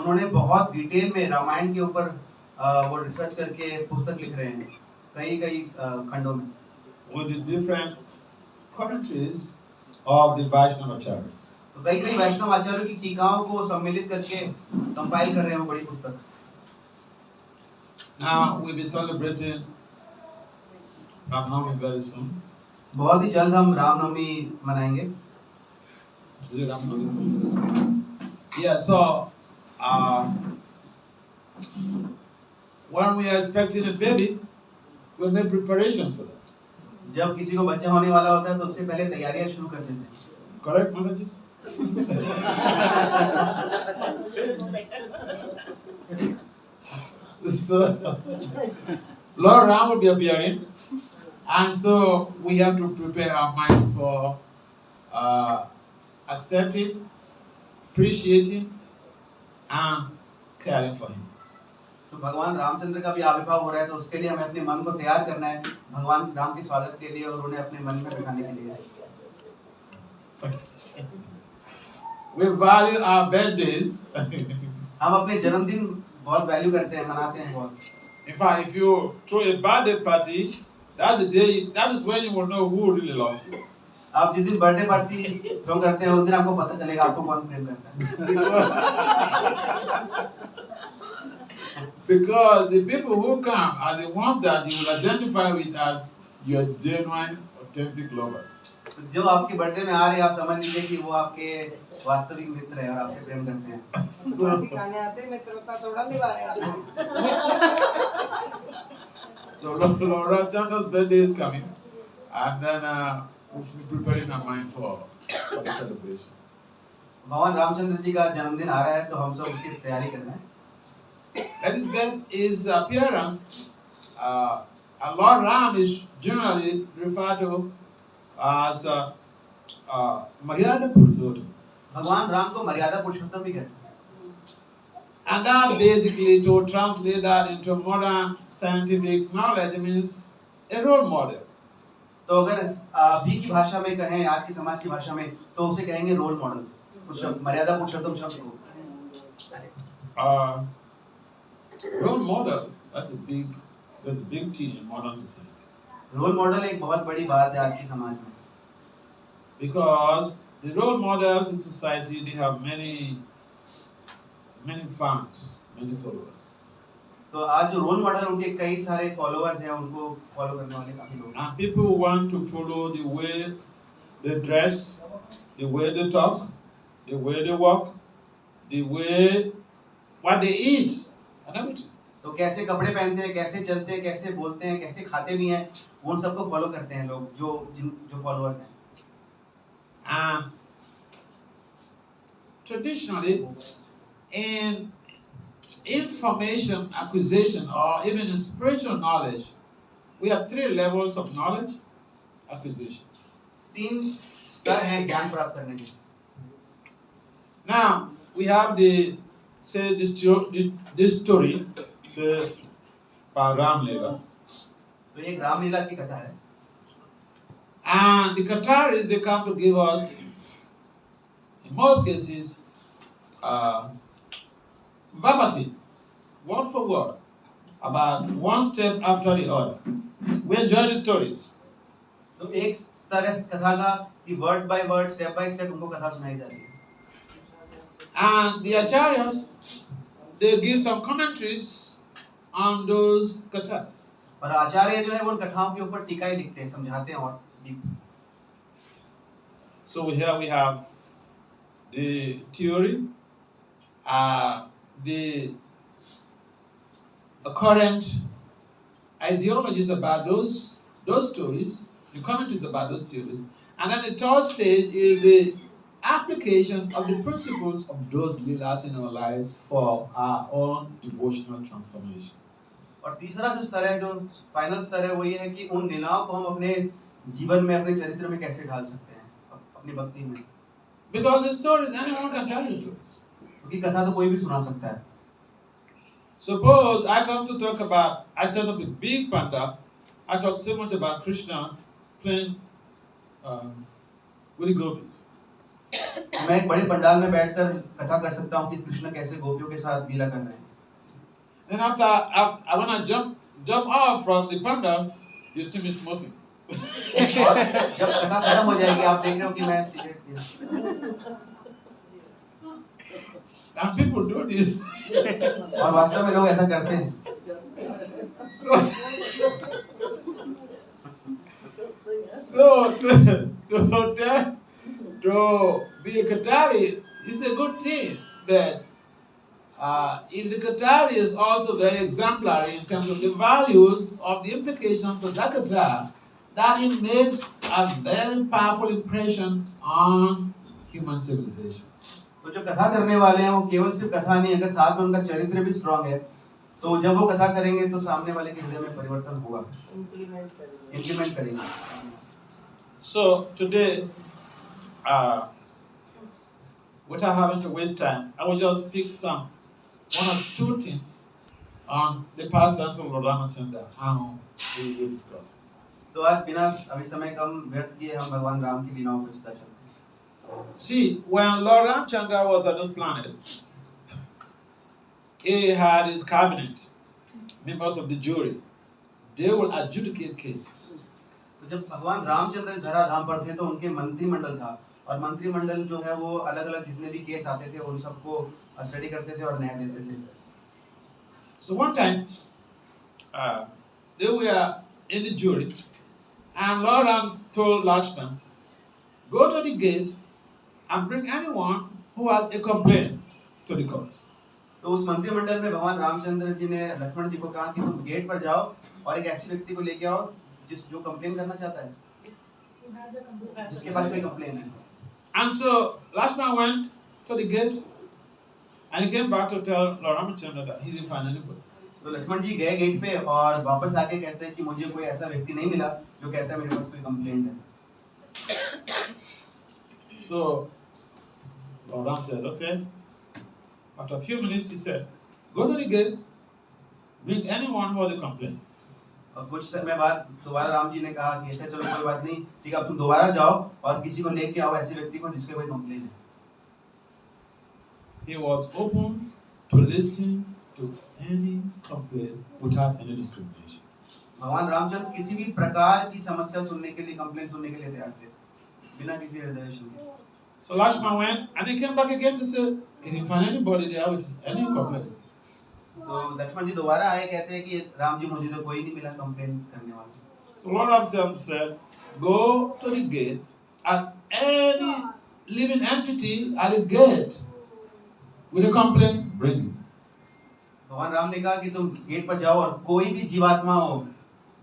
उन्होंने बहुत डिटेल में रामायण के ऊपर वो रिसर्च करके पुस्तक लिख रहे हैं कई खंडों में with the different commentaries of the Vaishnava acharyas. तो कई वैष्णव आचार्यों की टीकाओं को सम्मिलित करके कंपाइल कर रहे हैं वो बड़ी पुस्तक। Now we'll be celebrating Ram Navami very soon. बहुत ही जल्द हम रामनवमी मनाएंगे। Is it Ram Navami? Yeah, so when we are expecting a baby, we make preparations for that. जब किसी को बच्चा होने वाला होता है तो उससे पहले तैयारियां शुरू कर देते हैं। Correct, Manages? So, Lord Ram will be appearing, and so we have to prepare our minds for accepting, appreciating, and caring for him. तो भगवान रामचंद्र का भी आविर्भाव हो रहा है तो उसके लिए हमें अपने मन को तैयार करना है भगवान राम के स्वागत के लिए और उन्हें अपने मन में बिठाने के लिए। We value our birthdays. हम अपने जन्मदिन बहुत वैल्यू करते हैं, मनाते हैं बहुत। In fact, if you throw a birthday party, that's the day. That is when you will know who really loves you. आप जिस दिन बर्थडे पार्टी थ्रो करते हैं उस दिन आपको पता चलेगा आपको कौन प्रेम करता है। Because the people who come are the ones that you will identify with as your genuine, authentic lovers. जो आपके बर्थडे में आ रहे हैं आप समझ लीजिए कि वो आपके वास्तविक मित्र हैं और आपसे प्रेम करते हैं। दिखाने आते हैं मित्रता थोड़ा निभाने आते हैं। So Lord Ramchandra's birthday is coming, and then we'll be preparing our mind for the celebration. भगवान रामचंद्र जी का जन्मदिन आ रहा है तो हम सब उसकी तैयारी कर रहे हैं। His appearance, Lord Ram is generally referred to as Maryada Purushottam. भगवान राम को मर्यादा पुरुषोत्तम भी कहते हैं। And that basically, to translate that into modern scientific knowledge, means a role model. तो अगर अभी की भाषा में कहें आज की समाज की भाषा में तो उसे कहेंगे रोल मॉडल, उस शब्द मर्यादा पुरुषोत्तम शब्द को। Role model, that's a big thing in modern society. Role model एक बहुत बड़ी बात है आज की समाज में। Because the role models in society, they have many fans, many followers. तो आज जो रोल मॉडल उनके कई सारे फॉलोअर्स हैं, उनको फॉलो करने वाले काफी लोग हैं। And people want to follow the way they dress, the way they talk, the way they walk, the way what they eat, and everything. तो कैसे कपड़े पहनते हैं, कैसे चलते हैं, कैसे बोलते हैं, कैसे खाते भी हैं, उन सबको फॉलो करते हैं लोग जो फॉलोअर्स हैं। And traditionally, in information acquisition or even in spiritual knowledge, we have 3 levels of knowledge acquisition. 3 स्तर हैं ज्ञान प्राप्त करने के। Now we have this story, say, about Ram Leela. तो एक रामलीला की कथा है। And the Qataris, they come to give us, in most cases, verbatim, word for word, about one step after the other. We enjoy the stories. तो एक स्तर है कथा का कि word by word, step by step उनको कथा सुनाई जाती है। And the acharyas, they give some commentaries on those kathas. और आचार्य जो है वो उन कथाओं के ऊपर टीकाएं लिखते हैं, समझाते हैं और So here we have the theory, the current ideologies about those stories, the commentaries about those theories, and then the third stage is the application of the principles of those leelas in our lives for our own devotional transformation. और तीसरा जो स्तर है, जो final स्तर है, वो ये है कि उन लीलाओं को हम अपने जीवन में, अपने चरित्र में कैसे ढाल सकते हैं, अपनी भक्ति में। Because the stories, anyone can tell the stories. क्योंकि कथा तो कोई भी सुना सकता है। Suppose I come to talk about, I set up a big panda, I talk so much about Krishna playing with the gopis. मैं एक बड़े पंडाल में बैठकर कथा कर सकता हूँ कि कृष्ण कैसे गोपियों के साथ लीला कर रहे हैं। Then after when I jump off from the pandal, you see me smoking. और जब कथा खत्म हो जाएगी आप देख रहे हो कि मैं cigarette P And people do this. और वास्तव में लोग ऐसा करते हैं। So to be a Qatari is a good thing, but if the Qatari is also very exemplary in terms of the values of the implications of that Qatar, that it makes a very powerful impression on human civilization. तो जो कथा करने वाले हैं वो केवल सिर्फ कथा नहीं, अगर साथ में उनका चरित्र भी स्ट्रांग है तो जब वो कथा करेंगे तो सामने वाले के हृदय में परिवर्तन होगा, इम्प्लीमेंट करेंगे। So today, without having to waste time, I will just pick one or two things on the pastimes of Lord Ramachandra, how we will discuss it. तो आज बिना अभी समय कम व्यर्थ किए हम भगवान राम की लीलाओं पर सीधा चलते हैं। See, when Lord Ramchandra was on this planet, he had his cabinet, members of the jury. They will adjudicate cases. तो जब भगवान रामचंद्र इस धराधाम पर थे तो उनके मंत्रिमंडल था और मंत्रिमंडल जो है वो अलग-अलग जितने भी केस आते थे उन सबको स्टडी करते थे और न्याय देते थे। So one time, they were in the jury, and Lord Ram told Lakshman, go to the gate and bring anyone who has a complaint to the court. तो उस मंत्रिमंडल में भगवान रामचंद्र जी ने लक्ष्मण जी को कहा कि तुम गेट पर जाओ और एक ऐसे व्यक्ति को लेके आओ जो कंप्लेन करना चाहता है, जिसके पास कोई कंप्लेन है। And so Lakshman went to the gate and he came back to tell Lord Ramachandra that he didn't find anybody. तो लक्ष्मण जी गए गेट पे और वापस आके कहते हैं कि मुझे कोई ऐसा व्यक्ति नहीं मिला जो कहता है मेरे पास कोई कंप्लेंट है। So Lord Ram said, okay. After a few minutes, he said, go to the gate, bring anyone who has a complaint. और कुछ समय बाद दोबारा राम जी ने कहा कि ऐसा चलो कोई बात नहीं, ठीक है अब तुम दोबारा जाओ और किसी को लेके आओ ऐसे व्यक्ति को जिसके कोई कंप्लेंट है। He was open to listening to any complaint without any discrimination. भगवान रामचंद्र किसी भी प्रकार की समस्या सुनने के लिए, कंप्लेंट सुनने के लिए तैयार थे, बिना किसी रिजर्वेशन के। So Lakshman went and he came back again to say, he didn't find anybody there with any complaint. तो लक्ष्मण जी दोबारा आए, कहते हैं कि राम जी मुझे तो कोई नहीं मिला कंप्लेंट करने वाला। So Lord Ram said, go to the gate and any living entity at the gate with a complaint, bring him. भगवान राम ने कहा कि तुम गेट पर जाओ और कोई भी जीवात्मा हो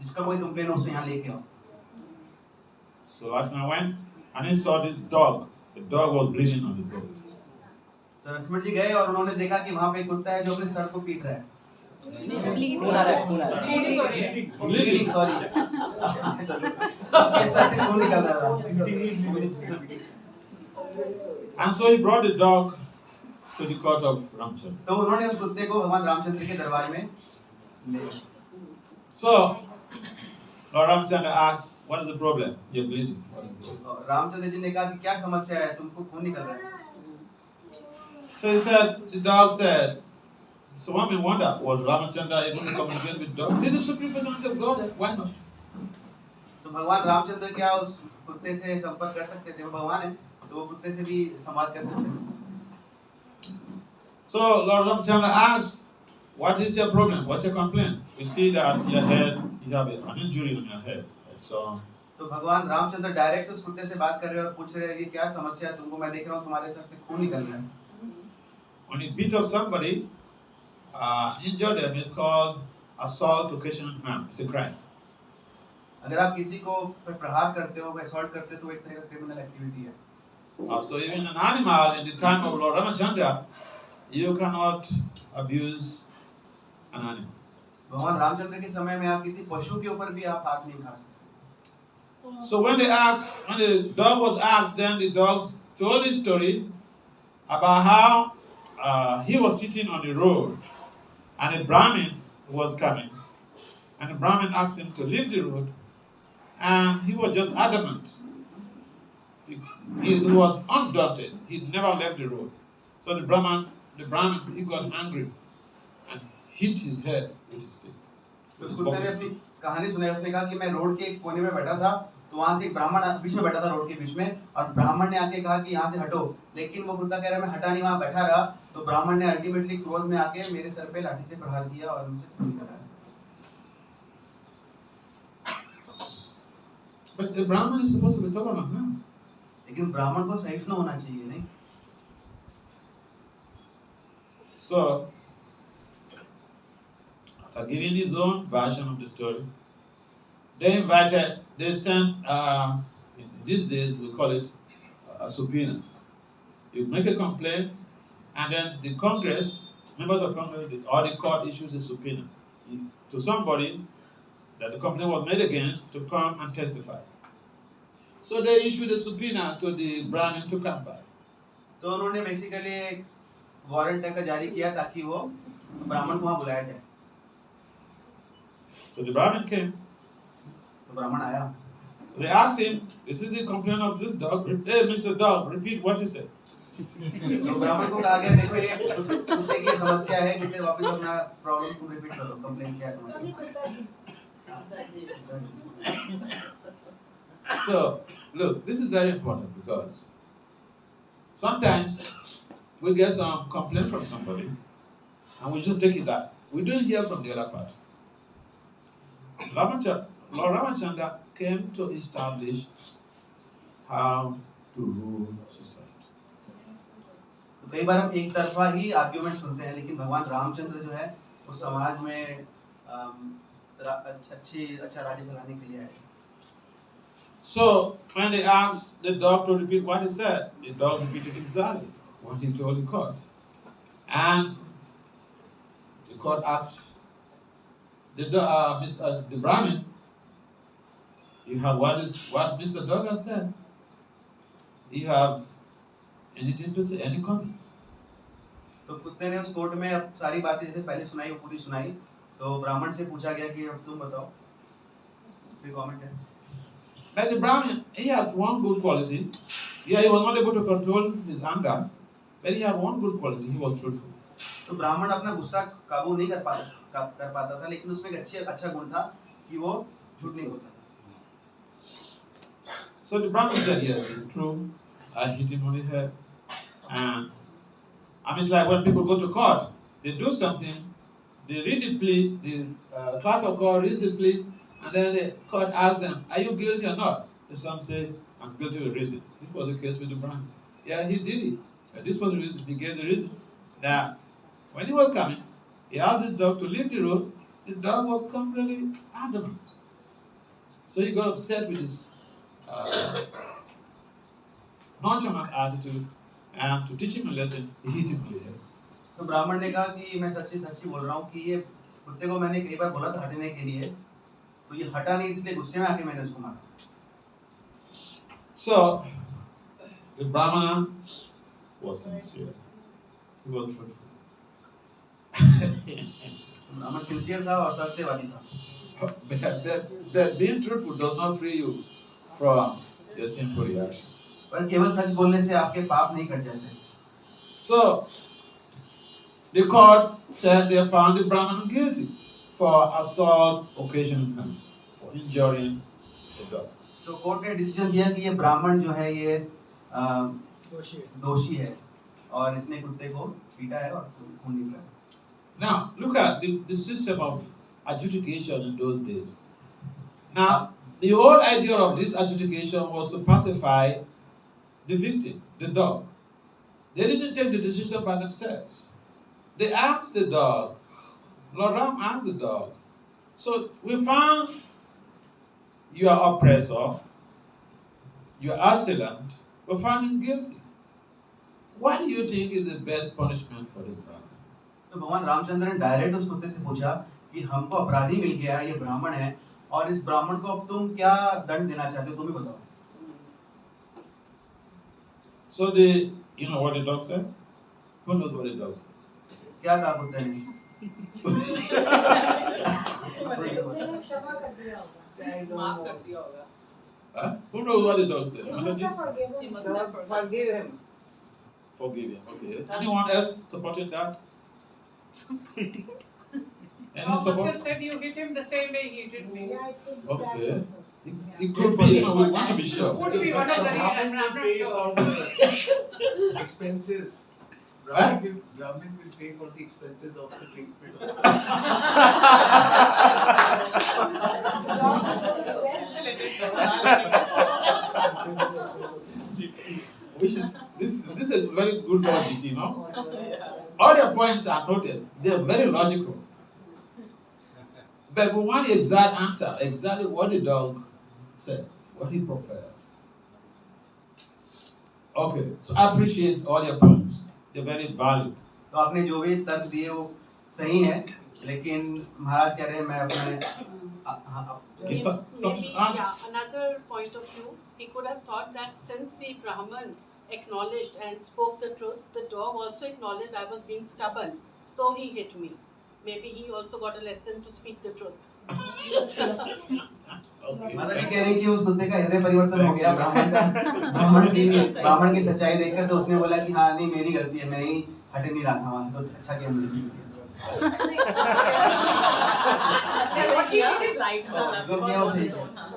जिसका कोई कंप्लेंट हो उसे यहाँ लेके आओ। So Lakshman went and he saw this dog. The dog was bleeding on his head. तो लक्ष्मण जी गए और उन्होंने देखा कि वहाँ पे एक कुत्ता है जो अपने सर को पीट रहा है। ब्लीडिंग, सॉरी, उसके सर से खून निकल रहा था। And so he brought the dog to the court of Ramchandra. तो उन्होंने उस कुत्ते को भगवान रामचंद्र के दरबार में ले गए। So Lord Ramchandra asked, what is the problem? You're bleeding. Ramchandra ji ने कहा कि क्या समस्या है, तुमको खून निकल रहा है। So he said, the dog said, so one may wonder, was Ramachandra able to communicate with dogs? He's the supreme personality of God, why not? तो भगवान रामचंद्र क्या उस कुत्ते से संपर्क कर सकते थे? वो भगवान है, तो वो कुत्ते से भी संवाद कर सकते थे। So Lord Ramchandra asked, what is your problem? What's your complaint? We see that your head, you have an injury on your head. So तो भगवान रामचंद्र डायरेक्ट उस कुत्ते से बात कर रहे हैं और पूछ रहे हैं कि क्या समस्या है तुमको? मैं देख रहा हूँ तुम्हारे सर से खून निकल रहा है। when you beat up somebody, injure them, is called assault to occasional harm. It's a crime. अगर आप किसी को प्रहार करते हो, असॉल्ट करते हो तो एक तरह का क्रिमिनल एक्टिविटी है। So even an animal in the time of Lord Ramachandra, you cannot abuse an animal. भगवान रामचंद्र के समय में आप किसी पशु के ऊपर भी आप हाथ नहीं उठा सकते। So when the dog was asked, then the dog told his story about how he was sitting on the road and a Brahmin was coming. And the Brahmin asked him to leave the road, and he was just adamant. He was undaunted. He never left the road. So the Brahman, he got angry and hit his head with his stick. तो उस कुत्ते ने अपनी कहानी सुनाई, उसने कहा कि मैं रोड के एक कोने में बैठा था, तो वहां से एक ब्राह्मण बीच में बैठा था रोड के बीच में, और ब्राह्मण ने आके कहा कि यहाँ से हटो, लेकिन वो कुत्ता कह रहा है मैं हटा नहीं, वहां बैठा रहा। तो ब्राह्मण ने अल्टीमेटली क्रोध में आके मेरे सर पे लाठी से प्रहार किया और मुझे खून निकाला। But the Brahman is supposed to be tolerant, no? लेकिन ब्राह्मण को सहिष्णु होना चाहिए, नहीं? So, after giving his own version of the story, they sent, in these days we call it a subpoena. You make a complaint, and then the Congress, members of Congress, or the court issues a subpoena to somebody that the complaint was made against to come and testify. So they issued a subpoena to the Brahmin to come back. तो उन्होंने basically एक warrant का जारी किया ताकि वो ब्राह्मण को वहां बुलाया जाए। So the Brahmin came. तो ब्राह्मण आया। So they asked him, "This is the complaint of this dog. Hey, Mr. Dog, repeat what you said." तो ब्राह्मण को कहा गया, देखो ये कुत्ते की समस्या है, कुत्ते वापस अपना प्रॉब्लम तुम रिपीट करो, कंप्लेंट क्या है। So, look, this is very important because sometimes we get some complaint from somebody and we just take it that. We don't hear from the other party. Lord Ramachandra came to establish how to rule society. तो कई बार हम एक तरफा ही argument सुनते हैं, लेकिन भगवान रामचंद्र जो है वो समाज में अच्छा राज्य चलाने के लिए आए। So when they asked the dog to repeat what he said, the dog repeated exactly what he told the court. And the court asked the Brahmin, "You have what Mr. Dog has said. Do you have anything to say? Any comments?" तो कुत्ते ने उस court में अब सारी बातें जैसे पहले सुनाई वो पूरी सुनाई, तो ब्राह्मण से पूछा गया कि अब तुम बताओ, कोई कमेंट है? Like the Brahmin, he had one good quality. Yeah, he was not able to control his anger, but he had one good quality. He was truthful. तो ब्राह्मण अपना गुस्सा काबू नहीं कर पाता था, लेकिन उसमें एक अच्छा गुण था कि वो झूठ नहीं बोलता था। So the Brahmin said, "Yes, it's true. I hit him on the head." And I mean, it's like when people go to court, they do something, they read the plea, the clerk of court reads the plea, and then the court asks them, "Are you guilty or not?" And some say, "I'm guilty with reason." This was the case with the Brahmin. Yeah, he did it. So this was the reason. He gave the reason. Now, when he was coming, he asked his dog to leave the road. The dog was completely adamant. So he got upset with his nonchalant attitude, and to teach him a lesson, he hit him in the head. तो ब्राह्मण ने कहा कि मैं सच्ची बोल रहा हूँ कि ये कुत्ते को मैंने कई बार बोला था हटने के लिए, तो ये हटा नहीं, इसलिए गुस्से में आके मैंने उसको मारा। So the Brahmana was sincere. He was truthful. ब्राह्मण सिंसियर था और सत्यवादी था। But being truthful does not free you from your sinful reactions. पर केवल सच बोलने से आपके पाप नहीं कट जाते। So the court said they found the Brahman guilty for assault occasioning him, for injuring the dog. So court ने decision दिया कि ये ब्राह्मण जो है ये दोषी है और इसने कुत्ते को पीटा है और खून निकला। Now look at the system of adjudication in those days. Now the whole idea of this adjudication was to pacify the victim, the dog. They didn't take the decision by themselves. They asked the dog. Lord Ram asked the dog. So we found you are oppressor, you are assailant, we found him guilty. What do you think is the best punishment for this brahman? तो भगवान रामचंद्र ने direct उस कुत्ते से पूछा कि हमको अपराधी मिल गया, ये ब्राह्मण है, और इस ब्राह्मण को अब तुम क्या दंड देना चाहते हो, तुम ही बताओ। So you know what the dog said? Who knows what the dog said? क्या कहा कुत्ते ने? क्षमा कर दिया होगा, माफ कर दिया होगा। Huh? Who knows what the dog said? He Mother, must have just forgiven He him. must have forgotten. Forgive him. forgive him. Okay. Anyone else supporting that? Any Dog must have support? said you hit him the same way he hit me. Yeah, it could be Okay. that also. It could be, we want to be sure. Could be, what is the reason? I'm Brahmin not will pay sure. for the expenses. Brahmin will pay for the expenses of the treatment. Which is this is very good logic, you know. All your points are noted. They are very logical. But we want the exact answer, exactly what the dog said, what he prefers. Okay, so I appreciate all your points. They're very valid. तो आपने जो भी तर्क दिए वो सही है, लेकिन महाराज कह रहे हैं मैं अपने If Maybe, another point of view, he could have thought that since the Brahman acknowledged and spoke the truth, the dog also acknowledged I was being stubborn, so he hit me. Maybe he also got a lesson to speak the truth. okay. मतलब ये कह रहे हैं कि उस कुत्ते का हृदय परिवर्तन हो गया ब्राह्मण की सच्चाई देखकर, तो उसने बोला कि हाँ नहीं मेरी गलती है, मैं ही हट नहीं रहा था वहां से, तो अच्छा किया मुझे।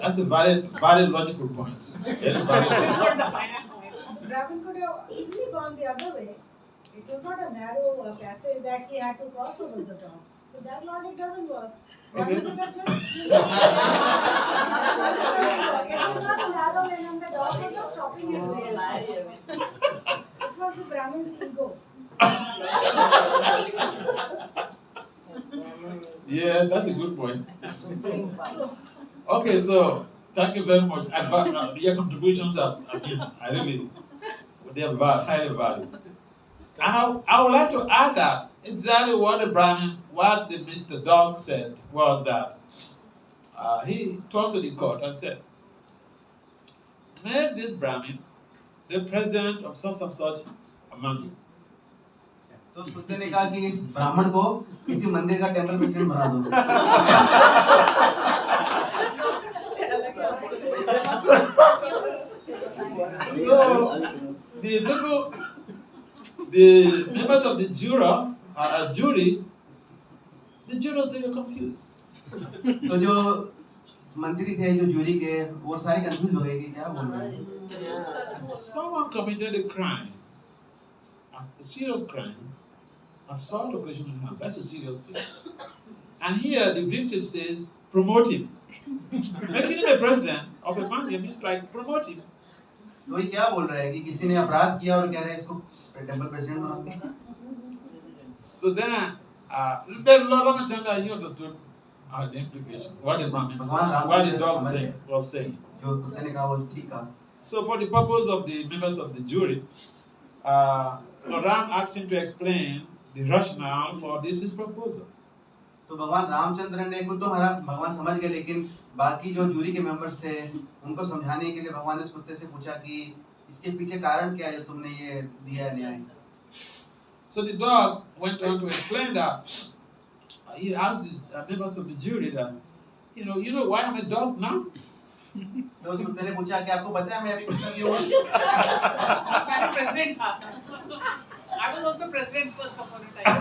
That's a valid logical point. Very valid. Not the final point. Brahmin could have easily gone the other way. It was not a narrow passage that he had to cross over the dog. So that logic doesn't work. Brahmin could have just, it was not a narrow lane and the dog was not chopping his nails. It was the Brahmin's ego. Yeah, that's a good point. Okay, so thank you very much. Your contributions are really, they are highly valued. And I would like to add that exactly what the Mr. Dog said was that he talked to the court and said, make this Brahmin the president of such and such among you. तो उस कुत्ते ने कहा कि इस ब्राह्मण को किसी मंदिर का टेम्पल प्रेसिडेंट बना दो। So the members of the jury, the jurors, they were confused. तो जो मंत्री थे जो जूरी के, वो सारे कंफ्यूज हो गए कि क्या बोल रहे हैं। Someone committed a crime, a serious crime, assault of a human hand. That's a serious thing. And here the victim says, promote him. Making him a president of a man means like promote him. तो ये क्या बोल रहा है कि किसी ने अपराध किया और कह रहे हैं इसको टेम्पल प्रेसिडेंट बना दो। So then, let me tell you, he understood the implication. What the Brahmin said, what the dog was saying. जो कुत्ते ने कहा वो ठीक कहा। So for the purpose of the members of the jury, Ram asked him to explain the rationale for this proposal. तो भगवान रामचंद्र ने को तो हमारा भगवान समझ गए, लेकिन बाकी जो जूरी के मेंबर्स थे उनको समझाने के लिए भगवान ने उस कुत्ते से पूछा कि इसके पीछे कारण क्या है जो तुमने ये दिया है न्याय। So the dog went on to explain that he asked the members of the jury that, you know why I'm a dog now? तो उस कुत्ते ने पूछा कि आपको पता है मैं अभी कुत्ता क्यों हूँ? मैं president था। I was also president for some time.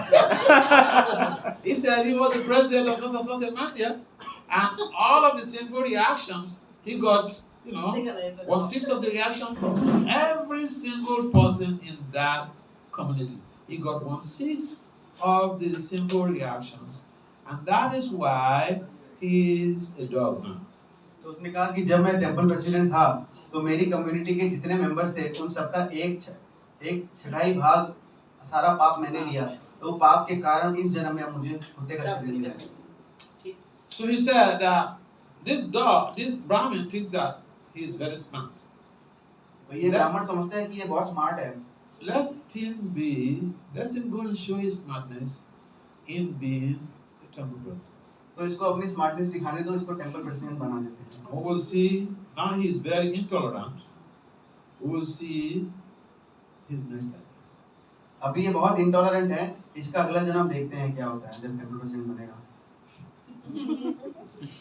He said he was the president of such a man, yeah? And all of the sinful reactions he got, was 6 of the reactions from every single person in that community. He got 1/6 of the sinful reactions. And that is why he is a dog now. तो उसने कहा कि जब मैं temple president था तो मेरी community के जितने मेंबर्स थे उन सबका एक छठाई भाग सारा पाप मैंने लिया, तो पाप के कारण इस जन्म में अब मुझे कुत्ते का शरीर मिला है। So he said that this Brahmin thinks that he is very smart. तो ये ब्राह्मण समझता है कि ये बहुत स्मार्ट है। Let him go and show his smartness in being a temple president. तो इसको अपनी स्मार्टनेस दिखाने दो, इसको टेम्पल प्रेसिडेंट बना देते हैं। We will see, now he is very intolerant. We will see his next life. अभी ये बहुत इंटॉलरेंट है, इसका अगला जन्म देखते हैं क्या होता है जब टेम्पल प्रेसिडेंट बनेगा।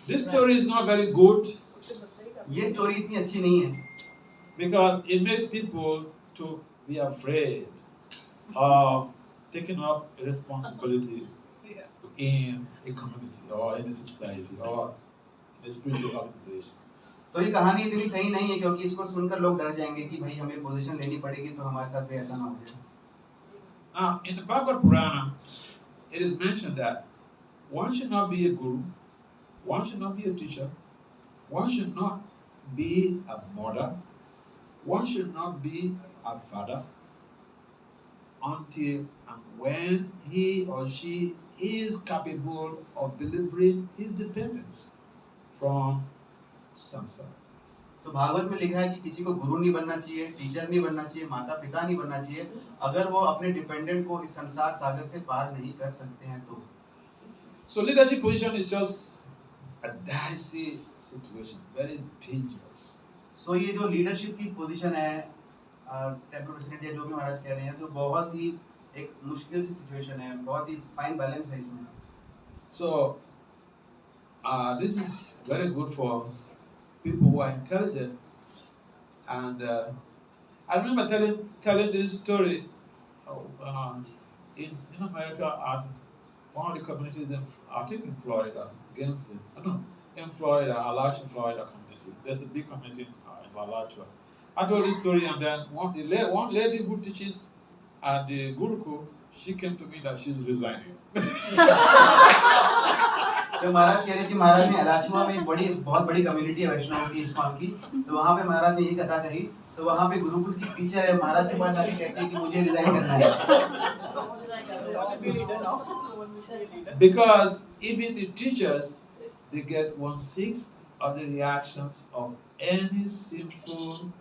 This story is not very good, ये स्टोरी इतनी अच्छी नहीं है because it makes people to be afraid of taking up a responsibility in a community or in a society or in a spiritual organization. तो ये कहानी इतनी सही नहीं है क्योंकि इसको सुनकर लोग डर जाएंगे कि भाई हमें पोजीशन लेनी पड़ेगी तो हमारे साथ भी ऐसा ना हो जाए Now, in the Bhagavad Purana, it is mentioned that one should not be a guru, one should not be a teacher, one should not be a mother, one should not be a father until and when he or she is capable of delivering his dependence from samsara. तो भागवत में लिखा है कि किसी को गुरु नहीं बनना चाहिए टीचर नहीं बनना चाहिए माता पिता नहीं बनना चाहिए अगर वो अपने डिपेंडेंट को इस संसार सागर से पार नहीं कर सकते हैं तो So leadership position is just a dicey situation, very dangerous. सो ये जो लीडरशिप की पोजीशन है टेंपल प्रेसिडेंट या जो भी महाराज कह रहे हैं तो बहुत ही एक मुश्किल सी सिचुएशन है बहुत ही फाइन बैलेंस है इसमें So this is very good for people who are intelligent. And I remember telling this story in America at one of the communities I think in Florida, Gainesville. No, in Florida, Alachua, Florida community. There's a big community in Alachua. I told this story, and then one lady who teaches at the Gurukul, she came to me that she's resigning. तो महाराज कह रहे थे महाराज ने अलाचुआ में बहुत बड़ी community है वैष्णव की इस्कॉन की तो वहाँ पे महाराज ने यही कथा कही तो वहाँ पे गुरुकुल की टीचर है महाराज के पास आके कहती है कि मुझे रिजाइन करना है Because even the teachers, they get 1/6 of the reactions of any sinful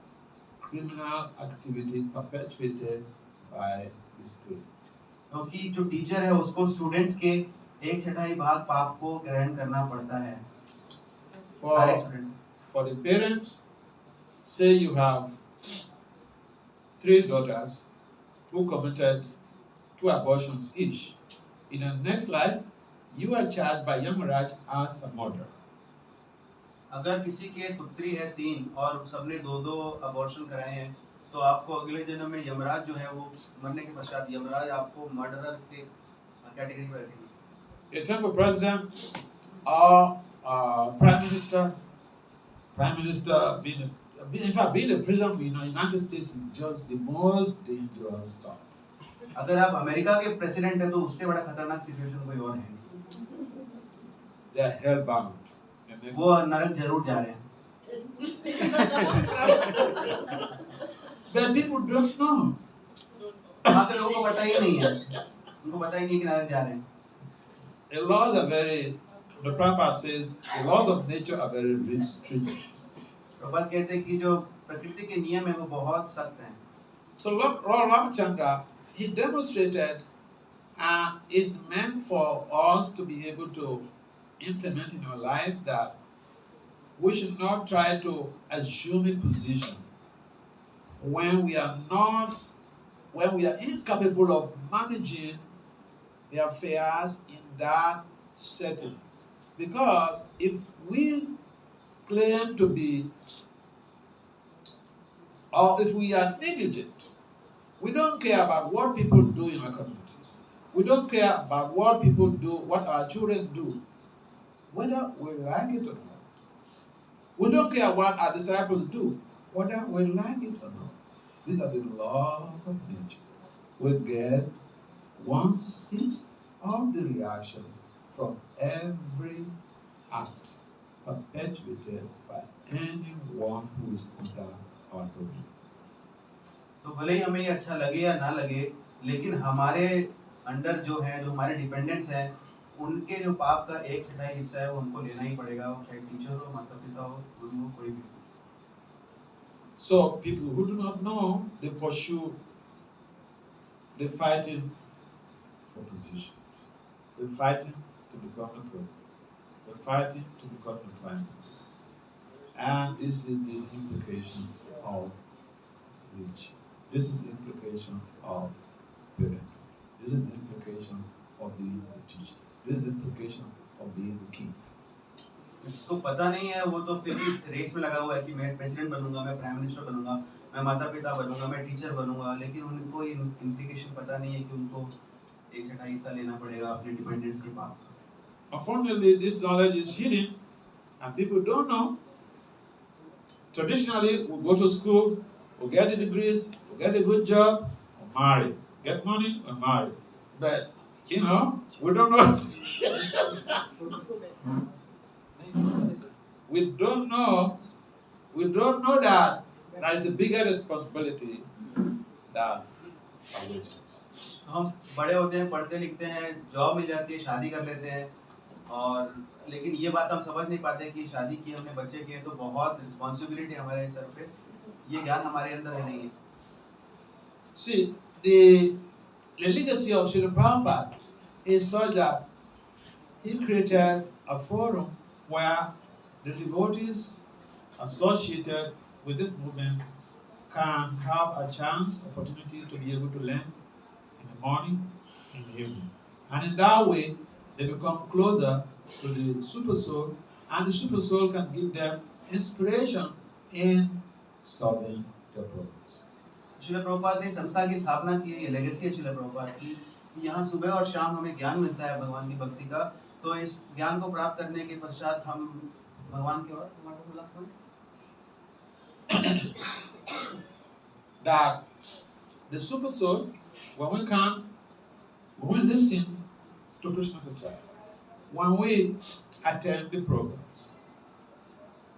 criminal activity perpetuated by the student. क्योंकि जो टीचर है उसको स्टूडेंट्स के 1/6 भाग पाप को ग्रहण करना पड़ता है हर एक student For the parents, say you have 3 daughters who committed 2 abortions each. In the next life, you are charged by Yamaraj as a murderer. अगर किसी के पुत्री है 3 और सबने 2 अबॉर्शन कराए हैं तो आपको अगले जन्म में यमराज जो है वो मरने के पश्चात यमराज आपको मर्डरर के कैटेगरी में रखेंगे A temple president or prime minister being a president in the United States is just the most dangerous stuff. अगर आप अमेरिका के प्रेसिडेंट हैं तो उससे बड़ा खतरनाक सिचुएशन कोई और है नहीं They are hellbound. वो नरक जरूर जा रहे हैं But people don't know. वहाँ के लोगों को पता ही नहीं है उनको पता ही नहीं कि नरक जा रहे हैं The laws are the Prabhupada says, the laws of nature are very stringent. प्रभात कहते हैं कि जो प्रकृति के नियम है वो बहुत सख्त हैं So Lord Ramachandra, he demonstrated is meant for us to be able to implement in our lives that we should not try to assume a position when we are incapable of managing the affairs in that setting. Because if we claim to be, or if we are negligent, we don't care about what people do in our communities. We don't care about what people do, what our children do, whether we like it or not. We don't care what our disciples do, whether we like it or not. These are the laws of nature. We get 1/6 of the reactions from every act perpetuated by anyone who is under our domain. तो भले ही हमें ये अच्छा लगे या ना लगे लेकिन हमारे अंडर जो है जो हमारे डिपेंडेंट्स हैं उनके जो पाप का 1/6 हिस्सा है वो हमको लेना ही पड़ेगा वो चाहे टीचर हो माता पिता हो गुरु हो कोई भी हो So people who do not know, they pursue, they're fighting for positions. They're fighting to become the president. They're fighting to become the prime minister. And this is the implications of religion. This is the implication of parenthood. This is the implication of being the teacher. This is the implication of being the king. जिसको पता नहीं है वो तो फिर भी race में लगा हुआ है कि मैं प्रेसिडेंट बनूंगा, मैं प्राइम मिनिस्टर बनूंगा, मैं माता पिता बनूंगा, मैं टीचर बनूंगा, लेकिन उनको ये इम्प्लीकेशन पता नहीं है कि उनको 128 हिस्सा लेना पड़ेगा अपने डिपेंडेंट्स के पास। Unfortunately, this knowledge is hidden and people don't know. Traditionally, we go to school, we get the degrees, we get a good job, we marry. Get money, we marry. But, we don't know. we don't know that there is a bigger responsibility that awaits us. हम बड़े होते हैं, पढ़ते लिखते हैं, job मिल जाती है, शादी कर लेते हैं, और लेकिन ये बात हम समझ नहीं पाते कि शादी की हमने, बच्चे किए, तो बहुत रिस्पॉन्सिबिलिटी हमारे सर पे, ये ज्ञान हमारे अंदर है नहीं है। See, the legacy of Srila Prabhupada is such that he created a forum where the devotees associated with this movement can have a chance, opportunity to be able to learn in the morning, in the evening. And in that way, they become closer to the Super Soul, and the Super Soul can give them inspiration in solving their problems. Srila Prabhupada ने संस्था की स्थापना की है, ये legacy है श्रील प्रभुपाद की, कि यहाँ सुबह और शाम हमें ज्ञान मिलता है भगवान की भक्ति का, तो इस ज्ञान को प्राप्त करने के पश्चात हम भगवान की ओर that the Super Soul, when we listen to Krishna Kachara, when we attend the programs,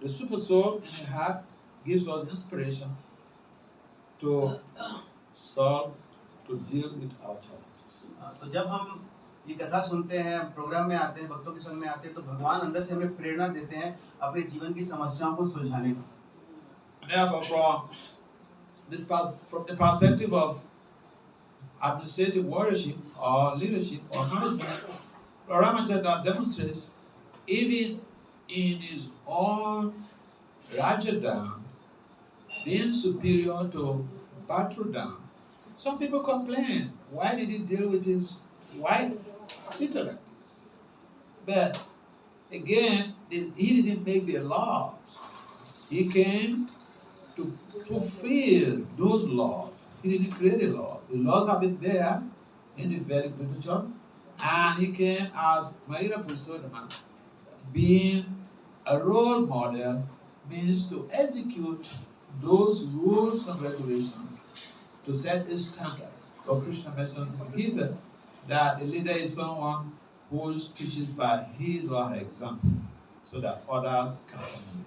the Super Soul in the heart gives us inspiration to solve, to deal with our challenges. तो जब हम ये कथा सुनते हैं, programme में आते हैं, भक्तों के संग में आते हैं, तो भगवान अंदर से हमें प्रेरणा देते हैं अपने जीवन की समस्याओं को सुलझाने का। And therefore, from the perspective of administrative warriorship or leadership or management, Lord Ramachandra demonstrates even in his own Rajadam being superior to Bhatradam. Some people complain, why did he deal with his wife, Sita, like this? But again, he didn't make the laws. He came to fulfill those laws. He didn't create the laws. The laws have been there in the Vedic literature, and he came as Marina Purushottam, being a role model, means to execute those rules and regulations to set a standard. So Krishna mentions in the Gita that the leader is someone who teaches by his or her example, so that others can emulate.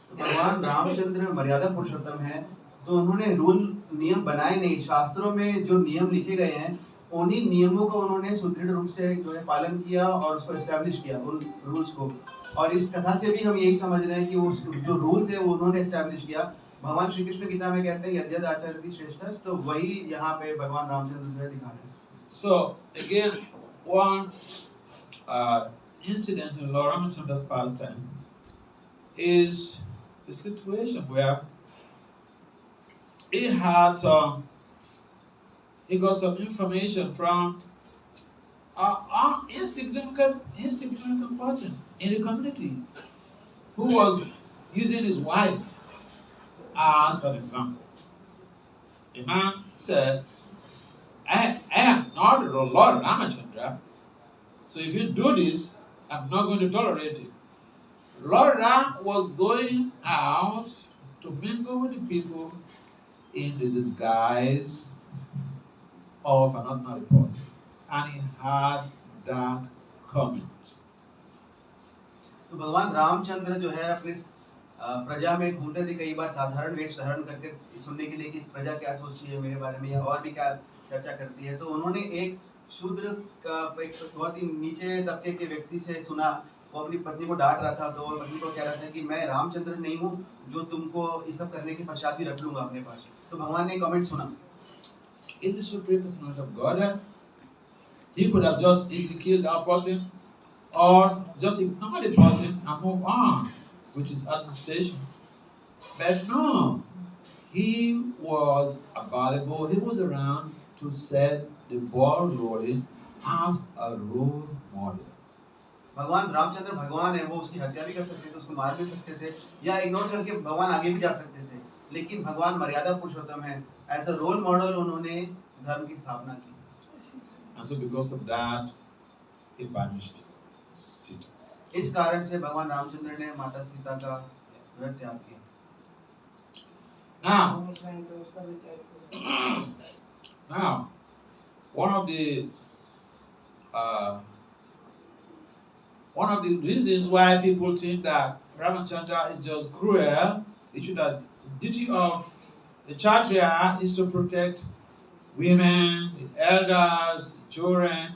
भगवान रामचंद्र मर्यादा पुरुषोत्तम है, तो उन्होंने rule नियम बनाए नहीं, शास्त्रों में जो नियम लिखे गए हैं उन्हीं नियमों का उन्होंने सुदृढ़ रूप से जो है पालन किया और उसको एस्टैब्लिश किया, उन रूल्स को। और इस कथा से भी हम यही समझ रहे हैं कि उस जो रूल्स है वो उन्होंने एस्टैब्लिश किया। भगवान श्री कृष्ण गीता में कहते हैं यद्यद् आचरति श्रेष्ठः, तो वही यहाँ पे भगवान रामचंद्र जो है दिखा रहे हैं। So again, one incident in Lord Ramachandra's pastime is the situation where he got some information from an insignificant person in the community who was using his wife as an example. The man said, I am not the Lord Ramachandra, so if you do this, I'm not going to tolerate it. Lord Ram was going out to mingle with the people in the disguise of an ordinary person, and he had that comment. तो भगवान रामचंद्र जो है अपने प्रजा में घूमते थे कई बार साधारण वेश धारण करके सुनने के लिए कि प्रजा क्या सोचती है मेरे बारे में या और भी क्या चर्चा करती है। तो उन्होंने एक शूद्र का एक बहुत ही नीचे तबके के व्यक्ति से सुना, वो अपनी पत्नी को डांट रहा था, तो वो पत्नी को कह रहा था कि मैं रामचंद्र नहीं हूँ जो तुमको ये सब करने के पश्चात भी रख लूंगा अपने पास। तो भगवान ने कमेंट सुना, Is the supreme personality of God? He could have just easily killed that person or just ignore the person and move on, which is administration. But no, he was available, he was around to set the ball rolling as a role model. भगवान रामचंद्र भगवान है, वो उसकी हत्या भी कर सकते थे, उसको मार भी सकते थे, या इग्नोर करके भगवान आगे भी जा सकते थे, लेकिन भगवान मर्यादा पुरुषोत्तम है। एज अ रोल मॉडल उन्होंने धर्म की स्थापना की। And so because of that, he banished Sita. इस कारण से भगवान रामचंद्र ने माता सीता का वह त्याग किया। Now, उसका विचार करो। now, one of the reasons why people think that Ramachandra is just cruel, it should have duty of the Kshatriya is to protect women, his elders, children,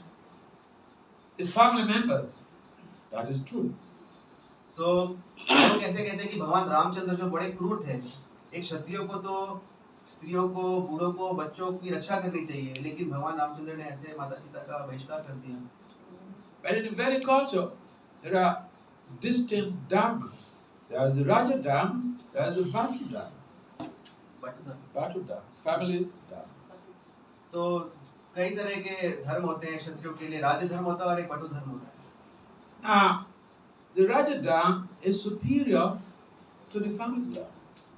his family members. That is true. सो लोग कैसे कहते हैं कि भगवान रामचंद्र जो बड़े क्रूर थे, एक क्षत्रियो को तो स्त्रियों को, बूढ़ों को, बच्चों की रक्षा करनी चाहिए, लेकिन भगवान रामचंद्र ने ऐसे माता सीता का बहिष्कार कर दिया। But in the very culture, there are distinct dharmas. There is the Raja Dharma, there is the Bhatu Dharma. Bhatu Dharma, family dharma. तो कई तरह के धर्म होते हैं, क्षत्रियों के लिए राज धर्म होता है और एक बटु धर्म होता है। Now, the Raja Dharma is superior to the family dharma.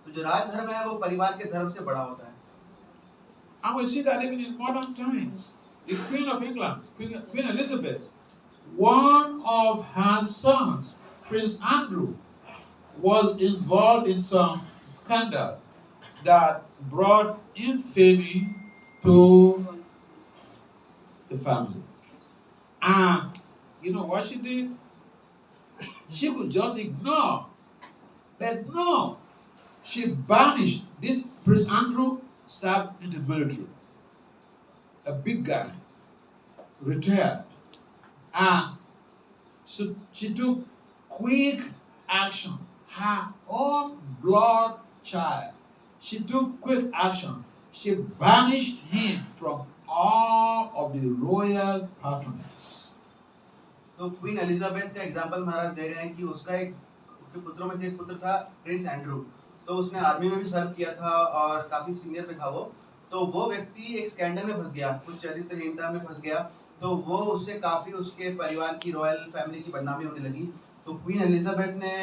तो जो राज धर्म है वो परिवार के धर्म से बड़ा होता है। And we see that even in modern times. The Queen of England, Queen Elizabeth, one of her sons, Prince Andrew, was involved in some scandal that brought infamy to the family. And you know what she did? She could just ignore. But no, she banished this Prince Andrew, served in the military. A big guy, retired. And so she took quick action. Her own blood child. She took quick action. She banished him from all of the royal patronage. तो queen Elizabeth का example महाराज दे रहे हैं कि उसका उसके पुत्रों में से एक पुत्र था प्रिंस एंड्रू, तो उसने आर्मी में भी सर्व किया था और काफी सीनियर पे था वो। तो वो व्यक्ति एक स्कैंडल में फंस गया, कुछ चरित्रहीनता में फंस गया, तो वो उससे काफी उसके परिवार की, रॉयल फैमिली की बदनामी होने लगी। तो क्वीन एलिजाबेथ ने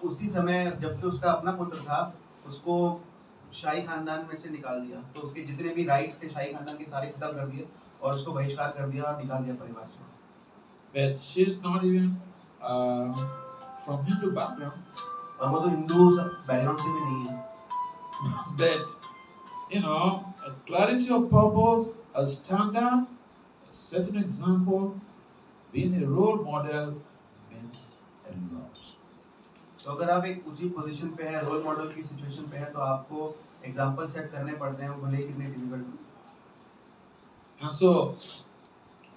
उसी समय, जबकि उसका अपना पुत्र था, उसको शाही खानदान में से निकाल दिया। तो उसके जितने भी राइट्स थे शाही खानदान के सारे खत्म कर दिए और उसको बहिष्कार कर दिया और निकाल दिया परिवार से। But she's not even from Hindu background. और वो तो हिंदू बैकग्राउंड से भी नहीं है। But, you know, a clarity of purpose, a standard, a certain example, being a role model means a lot. तो अगर आप एक ऊंची पोजीशन पे है, रोल मॉडल की सिचुएशन पे है, तो आपको एग्जांपल सेट करने पड़ते हैं, वो भले ही कितने डिफिकल्ट हो। And so,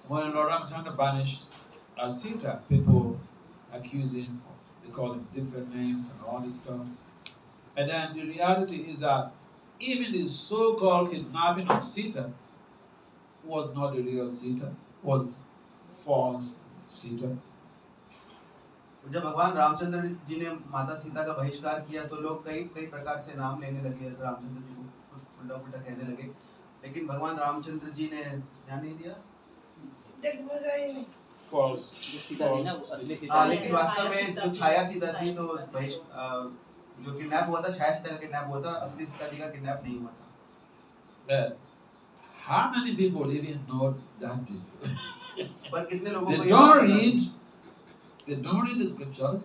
when Lord Ramchandra banished Sita, people accuse him, they call him different names and all this stuff. And then the reality is that even the so-called kidnapping of Sita was not the real Sita, was false Sita. जब भगवान रामचंद्र जी ने माता सीता का बहिष्कार किया तो लोग कई कई प्रकार से नाम लेने लगे, रामचंद्र जी को कुछ उल्टा पुल्टा कहने लगे, लेकिन भगवान रामचंद्र जी ने ध्यान नहीं दिया। False. हाँ, लेकिन वास्तव में जो छाया सीता थी, तो जो किडनैप हुआ था, छाया सीता का किडनैप हुआ था, असली सीता जी का किडनैप नहीं हुआ था। But how many people even know that detail? पर कितने लोगों They को ये don't बात पता read. है? They don't read the scriptures,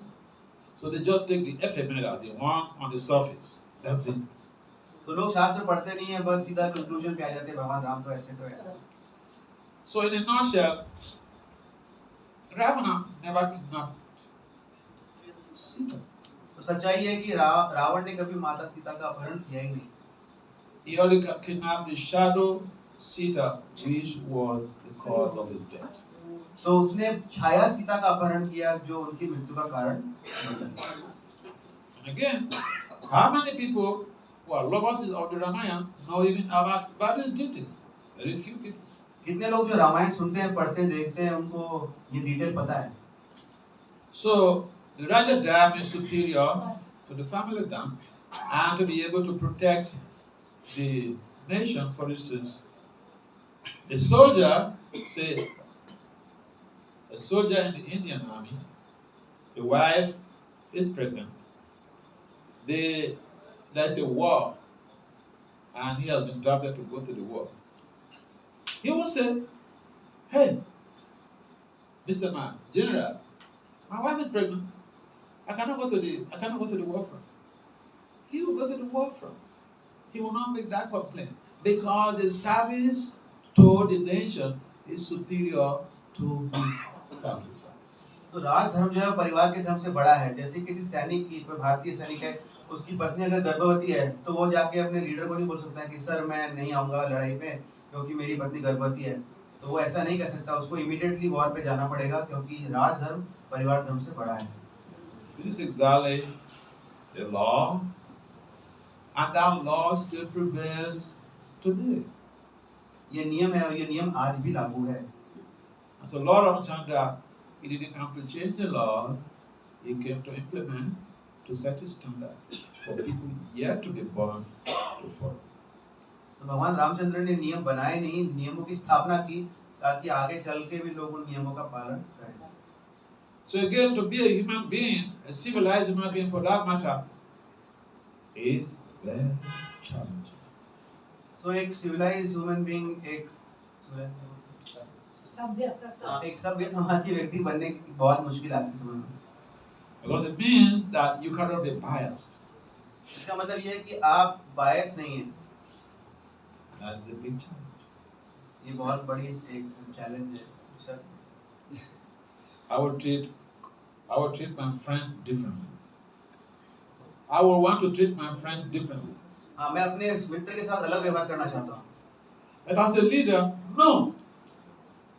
so they just take the ephemeral, the one on the surface. That's it. तो लोग शास्त्र पढ़ते नहीं है, बस सीधा कंक्लूजन पे आ जाते हैं, भगवान राम तो ऐसे तो ऐसा। So in a nutshell, Ravana never kidnapped Sita. तो सच्चाई है कि रावण ने कभी माता सीता का अपहरण किया ही नहीं। He only kidnapped the shadow Sita, which was the cause of his death. तो उसने छाया सीता का अपहरण किया, जो उनकी मृत्यु का कारण बना। And again, how many people who are lovers of the Ramayana know even about this detail? Very few people. कितने लोग जो रामायण सुनते हैं, पढ़ते हैं, देखते हैं, उनको ये डिटेल पता है। So the Raja Dharma is superior to the family Dharma, and to be able to protect the nation, for instance, a soldier, say, a soldier in the Indian army, the wife is pregnant, there's a war, and he has been drafted to go to the war. He will say, "Hey, Mr. Man, General, my wife is pregnant. I cannot go to the war front." He will go to the war front. He will not make that complaint because the service to the nation is superior to his family service. तो राज धर्म जो है परिवार के धर्म से बड़ा है। जैसे किसी सैनिक की, कोई भारतीय सैनिक है, उसकी पत्नी अगर गर्भवती है तो वो जाके अपने लीडर को नहीं बोल सकता है कि सर मैं नहीं आऊंगा लड़ाई पे क्योंकि मेरी पत्नी गर्भवती है। तो वो ऐसा नहीं कर सकता, उसको इमीडिएटली वॉर पे जाना पड़ेगा क्योंकि राज धर्म परिवार धर्म से बड़ा है। This is exactly the law, and that law still prevails today. ये नियम है और ये नियम आज भी लागू है। And so Lord Ramachandra, he didn't come to change the laws, he came to implement, to set a standard for people yet to be born to follow. तो भगवान रामचंद्र ने नियम बनाए नहीं, नियमों की स्थापना की ताकि आगे चल के भी लोग उन नियमों का पालन करें। So again, to be a human being, a civilized human being for that matter, is very challenging. So एक civilized human being, एक सभ्य समाज के व्यक्ति बनने की बहुत मुश्किल आज के समय में। Because it means that you cannot be biased. इसका मतलब ये है कि आप बायस नहीं हैं। That is a big challenge. ये बहुत बड़ी एक चैलेंज है sir. I will treat my friend differently. I will want to treat my friend differently. हाँ, मैं अपने मित्र के साथ अलग व्यवहार करना चाहता हूँ। And as a leader, no,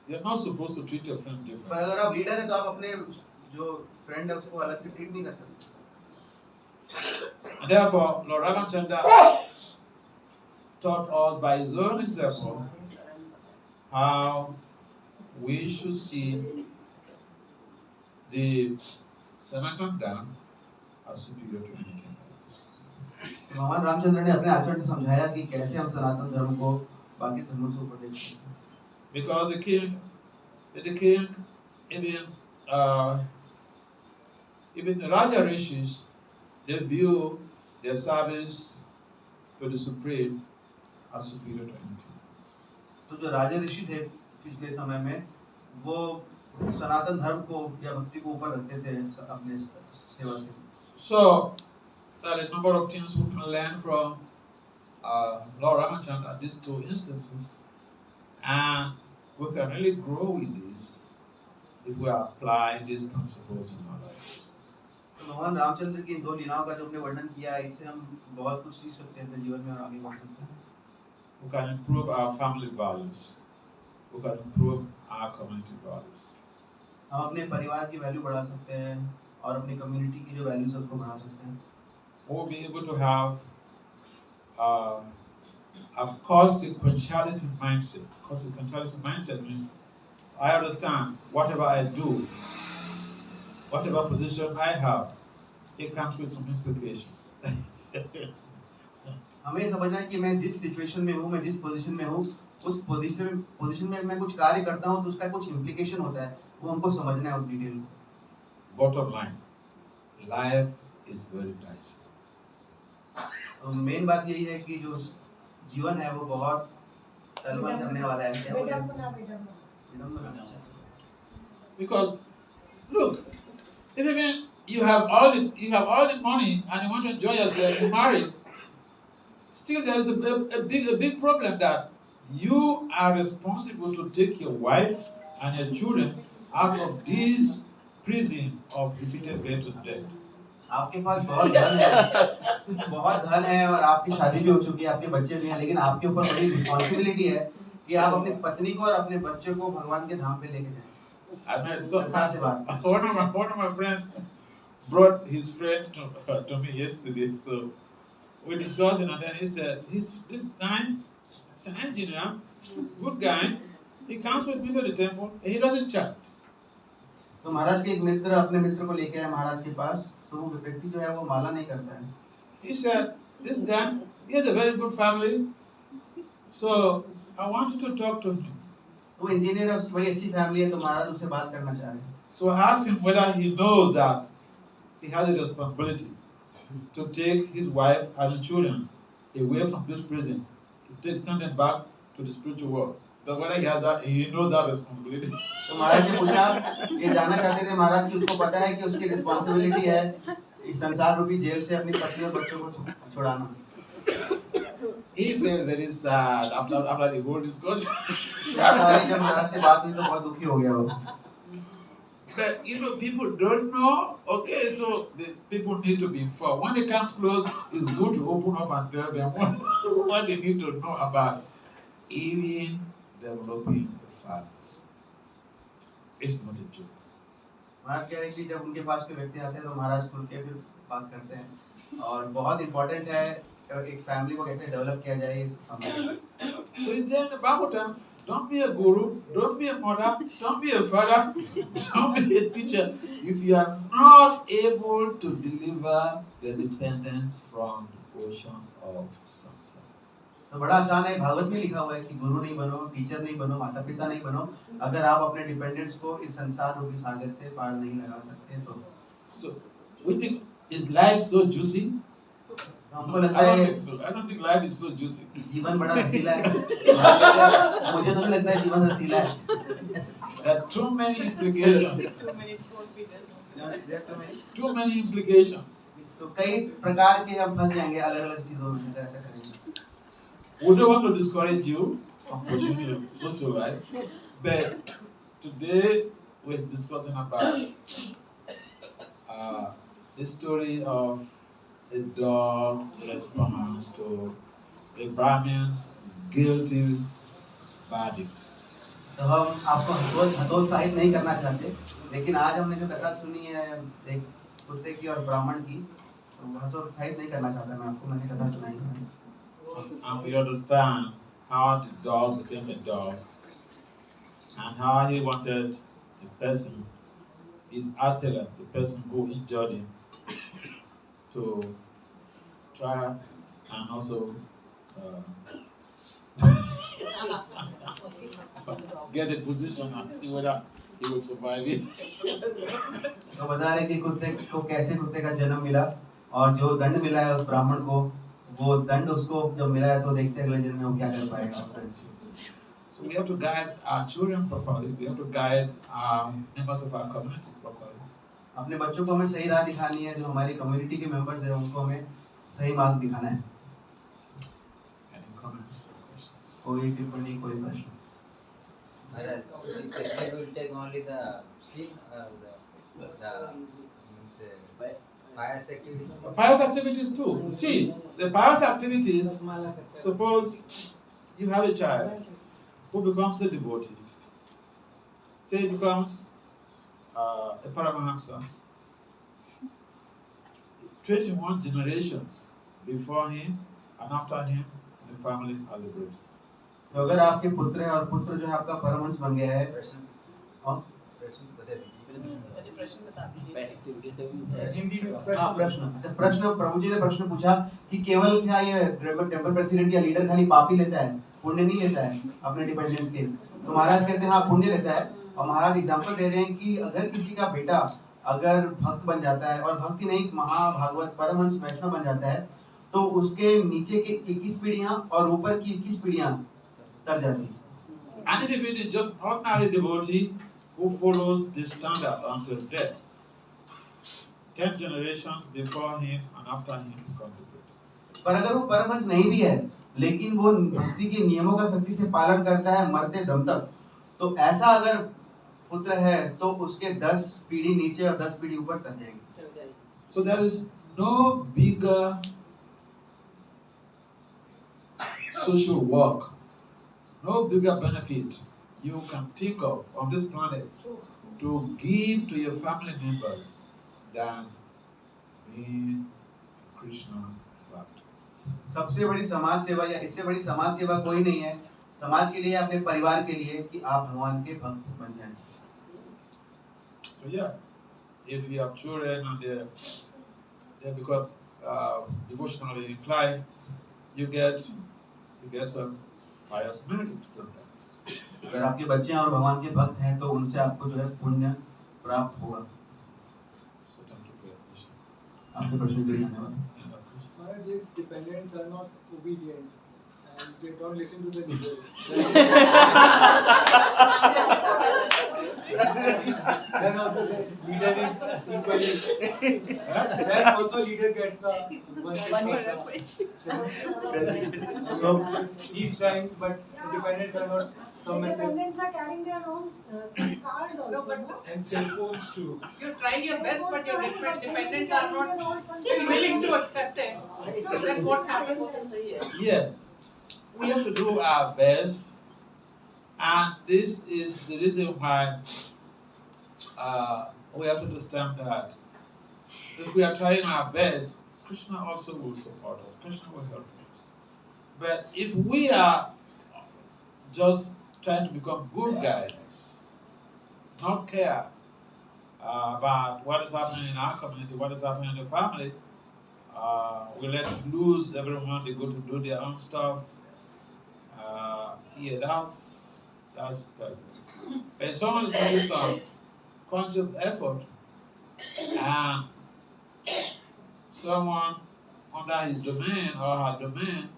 you're not supposed to treat your friend पर differently. अगर आप लीडर हैं तो आप अपने जो फ्रेंड है उसको अलग से ट्रीट नहीं कर सकते। And therefore, Lord Ramachandra taught us by his own example how we should see the Sanatana Dharma as superior to anything else. भगवान रामचंद्र ने अपने आचरण से समझाया कि कैसे हम सनातन धर्म को बाकी धर्मों से ऊपर देखते हैं। Because the king, even the Raja Rishis, they view their service to the Supreme as superior to anything else. तो जो राजा ऋषि थे पिछले समय में वो सनातन धर्म को या भक्ति को ऊपर रखते थे अपने सेवा से। So, there are a number of things we can learn from Lord Ramachandra, these two instances, and we can really grow with this if we apply these principles in our lives. तो भगवान रामचंद्र की इन दो लीलाओं का जो हमने वर्णन किया है इससे हम बहुत कुछ सीख सकते हैं अपने जीवन में और आगे बढ़ सकते हैं। We can improve our family values. We can improve our community values. हम अपने परिवार की वैल्यू बढ़ा सकते हैं और अपनी कम्युनिटी की जो वैल्यूज है उसको बढ़ा सकते हैं। We'll be able to have a consequentiality mindset. Consequentiality mindset means I understand whatever I do, whatever position I have, it comes with some implications. हमें ये समझना है कि मैं जिस सिचुएशन में हूँ, मैं जिस पोजीशन में हूँ, उस पोजीशन में मैं कुछ कार्य करता हूँ तो उसका कुछ इम्प्लीकेशन होता है, वो हमको समझना है उस डिटेल को। Bottom line, life is very dicey. तो मेन बात यही है कि जो जीवन है वो बहुत टलमल करने वाला है। क्या बोलते हैं? विडंबना। Because look, if even you have all the money and you want to enjoy yourself, you're married, still there's a big problem that you are responsible to take your wife and your children out of this prison of repeated birth to death. आपके पास बहुत धन है और आपकी शादी भी हो चुकी है, आपके बच्चे भी हैं, लेकिन आपके ऊपर बड़ी रिस्पॉन्सिबिलिटी है कि आप अपनी पत्नी को और अपने बच्चे को भगवान के धाम पे लेके जाएं। I mean, one of my friends brought his friend to me yesterday, so we discussed it, and then he said, this guy, he's an engineer, good guy, he comes with me to the temple, and he doesn't chant. तो महाराज के एक मित्र अपने मित्र को लेके आए महाराज के पास, तो वो व्यक्ति जो है वो माला नहीं करता है। He said, this guy, he has a very good family, so I want you to talk to him. वो इंजीनियर है, उसकी बड़ी अच्छी फैमिली है, तो महाराज उससे बात करना चाह रहे हैं। So ask him whether he knows that he has a responsibility to take his wife and the children away from this prison, to send them back to the spiritual world. But whether he knows that responsibility. तो महाराज ने पूछा, ये जानना चाहते थे महाराज कि उसको पता है कि उसकी रिस्पॉन्सिबिलिटी है इस संसार रूपी जेल से अपनी पत्नी और बच्चों को छुड़ाना। He felt very sad after the whole discussion. सारी जब महाराज से बात हुई तो बहुत दुखी हो गया वो। But people don't know. Okay, so the people need to be informed. When they come close, it's good to open up and tell them what they need to know about even developing a family. It's not a joke. महाराज कह रहे हैं कि जब उनके पास कोई व्यक्ति आते हैं तो महाराज खुल के फिर बात करते हैं और बहुत इम्पोर्टेंट है एक फैमिली को कैसे डेवलप किया जाए इस समय में। So it's there in the Bible time. Don't be a guru, don't be a mother, don't be a father, don't be a teacher if you are not able to deliver the dependents from the ocean of samsara. तो बड़ा आसान है, भागवत में लिखा हुआ है कि गुरु नहीं बनो, टीचर नहीं बनो, माता पिता नहीं बनो, अगर आप अपने डिपेंडेंट्स को इस संसार रूपी सागर से पार नहीं लगा सकते तो। So we think is life so juicy? हमको I लगता don't है think so. I don't think life is so juicy. जीवन बड़ा रसीला है। मुझे तो नहीं लगता है जीवन रसीला है। There are too many implications. Too many won't be there. Too many implications. तो कई प्रकार के हम फंस जाएंगे अलग-अलग चीजों में अगर ऐसा करेंगे। We don't want to discourage you from pursuing such a life, but today we're discussing about the story of a dog's response to a Brahmin's guilty verdict. तो हम आपको हतोत्साहित नहीं करना चाहते, लेकिन आज हमने जो कथा सुनी है एक कुत्ते की और ब्राह्मण की, तो हतोत्साहित नहीं करना चाहता मैं आपको, मैंने कथा सुनाई है। And we understand how the dog became a dog and how he wanted the person, his assailant, the person who injured him, to try and also get a position and see whether he will survive it. तो बता रहे कि कुत्ते को कैसे कुत्ते का जन्म मिला और जो दंड मिला है उस ब्राह्मण को, वो दंड उसको जब मिला है तो देखते हैं अगले जन्म में वो क्या कर पाएगा। So we have to guide our children properly. We have to guide our members of our community properly. अपने बच्चों को हमें सही राह दिखानी है, जो हमारी कम्युनिटी के मेंबर्स हैं उनको हमें सही मार्ग दिखाना है। Any comments or questions? कोई टिप्पणी, कोई प्रश्न? Maharaj, the technique will take only the sin or the means, pious activities. Pious activities too. See, the pious activities, suppose you have a child who becomes a devotee. Say he becomes a Paramahamsa. 21 generations before him and after him, the family are liberated. तो अगर आपके पुत्र है और पुत्र जो है आपका परमहंस बन गया है और हाँ प्रश्न प्रभु जी ने प्रश्न पूछा कि केवल क्या ये टेंपल प्रेसिडेंट या लीडर खाली पाप ही लेता है, पुण्य नहीं लेता है अपने डिपेंडेंट्स के? तो महाराज कहते हैं हाँ पुण्य लेता है, और महाराज एग्जांपल दे रहे हैं कि अगर किसी का बेटा अगर भक्त बन जाता है और भक्ति नहीं महाभागवत परमहंस वैष्णव बन जाता है तो उसके नीचे के 21 पीढ़ियां और ऊपर की 21 पीढ़ियां तर जाती हैं। And if it is just ordinary devotee who follows the standard until death, 10 generations before him and after him become liberated. पर अगर वो परमहंस नहीं भी है लेकिन वो भक्ति के नियमों का सख्ती से पालन करता है मरते दम तक, तो ऐसा अगर पुत्र है तो उसके 10 पीढ़ी नीचे और 10 पीढ़ी ऊपर तर जाएगी। So there is no bigger social work, no bigger benefit you can think of on this planet to give to your family members than being Krishna Bhakt. सबसे बड़ी समाज सेवा या इससे बड़ी समाज सेवा कोई नहीं है समाज के लिए, अपने परिवार के लिए, कि आप भगवान के भक्त बन जाएं। So yeah, if you have children and they become devotionally inclined, you get some pious merit from that. अगर आपके बच्चे हैं और भगवान के भक्त हैं तो उनसे आपको जो है पुण्य प्राप्त होगा। So thank you for your question. आपके प्रश्न के लिए धन्यवाद। Maharaj, if dependents are not obedient and they don't listen to the leader, then also the leader is equally. Then also leader gets the So he's trying, but dependents are not. The dependents are carrying their own scars also. but- No? And cell phones too. You're trying your best, but your dependents are not still willing to accept it. Then what happens? Yeah, we have to do our best, and this is the reason why we have to understand that if we are trying our best, Krishna also will support us. Krishna will help us. But if we are just trying to become good guys, not care about what is happening in our community, what is happening in the family, we let them lose every month. They go to do their own stuff. That's terrible. And someone is doing some conscious effort, and someone under his domain or her domain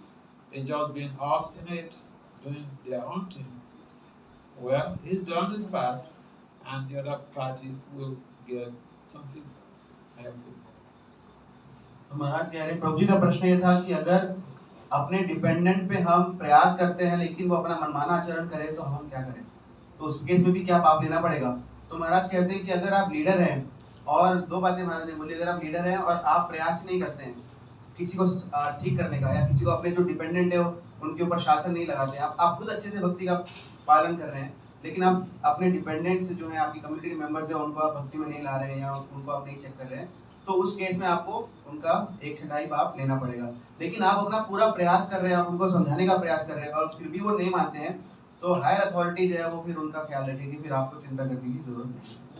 is just being obstinate, doing their own thing. Well, he's done his part, and the other party will get something helpful. तो महाराज कह रहे प्रभु जी का प्रश्न ये था कि अगर अपने डिपेंडेंट पे हम प्रयास करते हैं लेकिन वो अपना मनमाना आचरण करे तो हम क्या करें, तो उस केस में भी क्या पाप देना पड़ेगा। तो महाराज कहते हैं कि अगर आप लीडर हैं, और दो बातें महाराज ने बोली, अगर आप लीडर हैं और आप प्रयास ही नहीं करते हैं किसी को ठीक करने का, या किसी को अपने जो डिपेंडेंट है उनके ऊपर शासन नहीं लगाते हैं, आप खुद अच्छे से भक्ति का पालन कर रहे हैं लेकिन आप अपने डिपेंडेंट से जो है आपकी कम्युनिटी के मेंबर्स है उनको आप भक्ति में नहीं ला रहे हैं या उनको आप नहीं चेक कर रहे हैं, तो उस केस में आपको उनका 1/6 पाप लेना पड़ेगा। लेकिन आप अपना पूरा प्रयास कर रहे हैं, आप उनको समझाने का प्रयास कर रहे हैं और फिर भी वो नहीं मानते हैं, तो हायर अथॉरिटी जो है वो फिर उनका ख्याल रखेगी, फिर आपको चिंता करने की जरूरत नहीं है।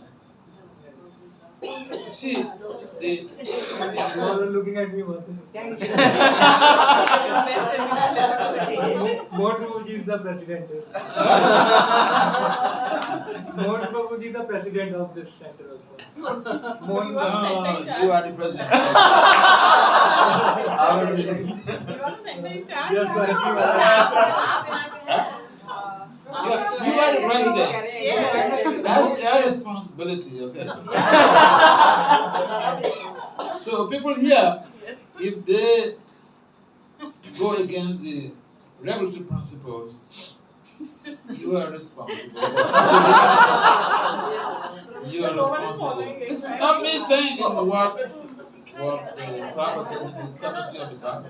See, You all are looking at me, Mode Prabhuji is the president. Mode Prabhuji is the president of this center also. Mode you are the president. Yes, Maharaj. You are the president. That's your responsibility, okay? So people here, if they go against the regulatory principles, you are responsible. You are responsible. It's not me saying this is what the Bible says in this commentary of the Bible.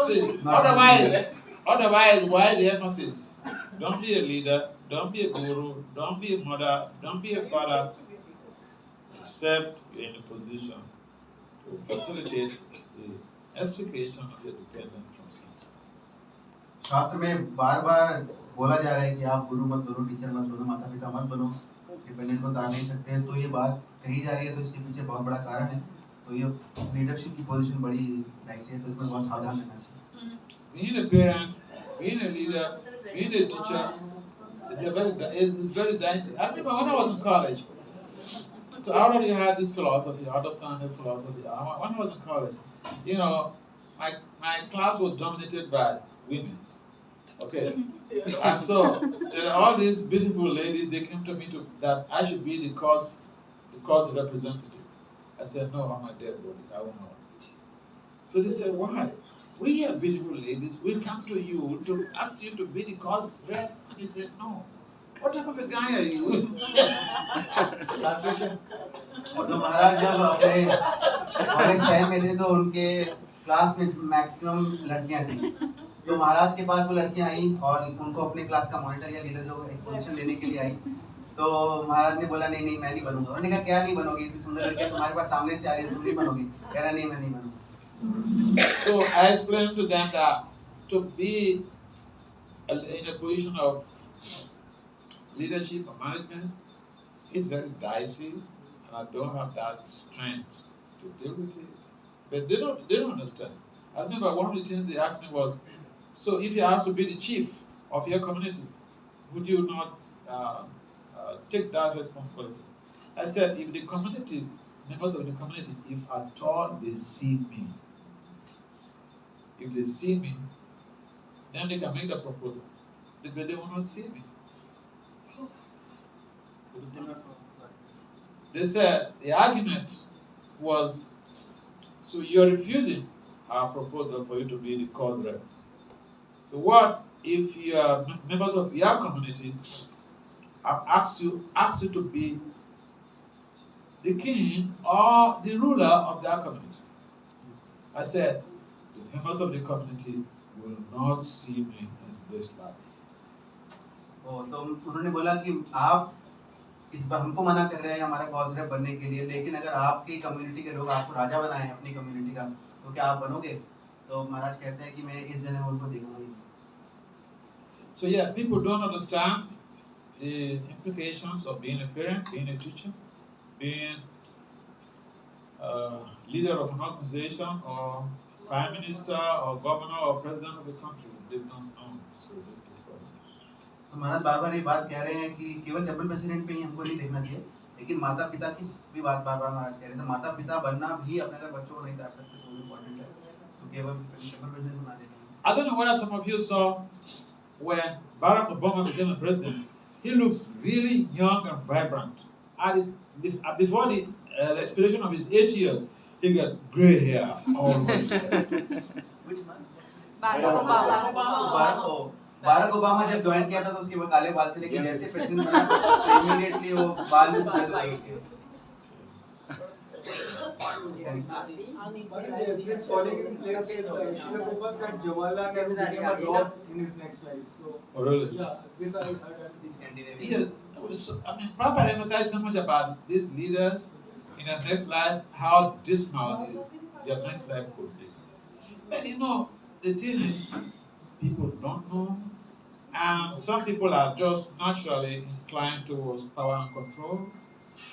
See, otherwise, why the emphasis? Don't be a leader, don't be a guru, don't be a mother, don't be a father, except you're in a position to facilitate the extrication of your dependent from sins. शास्त्र में बार बार बोला जा रहा है कि आप गुरु मत बनो, टीचर मत बनो, माता पिता मत बनो, डिपेंडेंट को तार नहीं सकते हैं, तो ये बात कही जा रही है, तो इसके पीछे बहुत बड़ा कारण है। तो ये लीडरशिप की पोजीशन बड़ी नाइस है, तो इसमें बहुत सावधान रहना चाहिए। Being a parent, being a leader, being a teacher, it's very dicey. I remember when I was in college, so I already had this philosophy, understanding philosophy. When I was in college, you know, my class was dominated by women. Okay, and so all these beautiful ladies, they came to me that I should be the cause representative. I said, no, I'm a dead body. I will not. So they said, why? We are beautiful ladies. We come to you to ask you to be the cause rep. And you said, no. What type of a guy are you? तो महाराज जब अपने college time में थे तो उनके class में maximum लड़कियां थी, तो महाराज के पास वो लड़कियां आई और उनको अपने क्लास का मॉनिटर या लीडर जो एक पोजीशन लेने के लिए आई, तो महाराज ने बोला नहीं मैं नहीं बनूंगा। उन्होंने कहा क्या नहीं बनोगी, इतनी सुंदर लड़कियां तुम्हारे पास सामने से आ रही है, तुम नहीं बनोगी। कह रहा नहीं मैं नहीं बनूंगा। So I explained to them that to be in a position of leadership or management is very dicey, and I don't have that strength to deal with it. But they don't understand. I remember one of the things they asked me was, so if you asked to be the chief, of your community, would you not take that responsibility? I said, if the community, members of the community, if at all they see me, if they see me, then they can make the proposal. If they will not see me. They said the argument was, so you're refusing our proposal for you to be the cause rep. So what if your members of your community have asked you to be the king or the ruler of their community? I said, the members of the community will not see me in this life. तो उन्होंने बोला कि आप इस बार हमको मना कर रहे हैं हमारा कॉज रेप बनने के लिए, लेकिन अगर आपकी कम्युनिटी के लोग आपको राजा बनाए अपनी कम्युनिटी का, तो क्या आप बनोगे? तो महाराज कहते हैं कि मैं इस जन्म में उनको देखूंगा। So yeah, people don't understand the implications of being a parent, being a teacher, being a leader of an organization, or prime minister, or governor, or president of a country. They don't know. So this is the problem. तो महाराज बार-बार ये बात कह रहे हैं कि केवल temple president पे ही हमको नहीं देखना चाहिए, लेकिन माता पिता की भी बात बार-बार महाराज कह रहे हैं। तो माता पिता बनना भी अपने अगर बच्चों को नहीं तार सकते तो वो इम्पोर्टेंट है। तो केवल टेम्पल प्रेसिडेंट बना देते हैं। I don't know whether some of you saw when Barack Obama became a president. He looks really young and vibrant. Before the expiration of his 8 years, he got gray hair always. Which man? Barack Barack Obama जब join किया था तो उसके काले बाल थे, लेकिन जैसे प्रेसिडेंट बना तो इमीडिएटली वो बाल भी सफेद हो गए उसके। This falling in place. Srila Prabhupada said Jawaharlal Nehru became a dog in his next life. So Oh, really? yeah, this I Yeah, I mean, Prabhupada emphasized so much about these leaders in their next life, how dismal their next life could be. But you know, the thing is, people don't know, and some people are just naturally inclined towards power and control.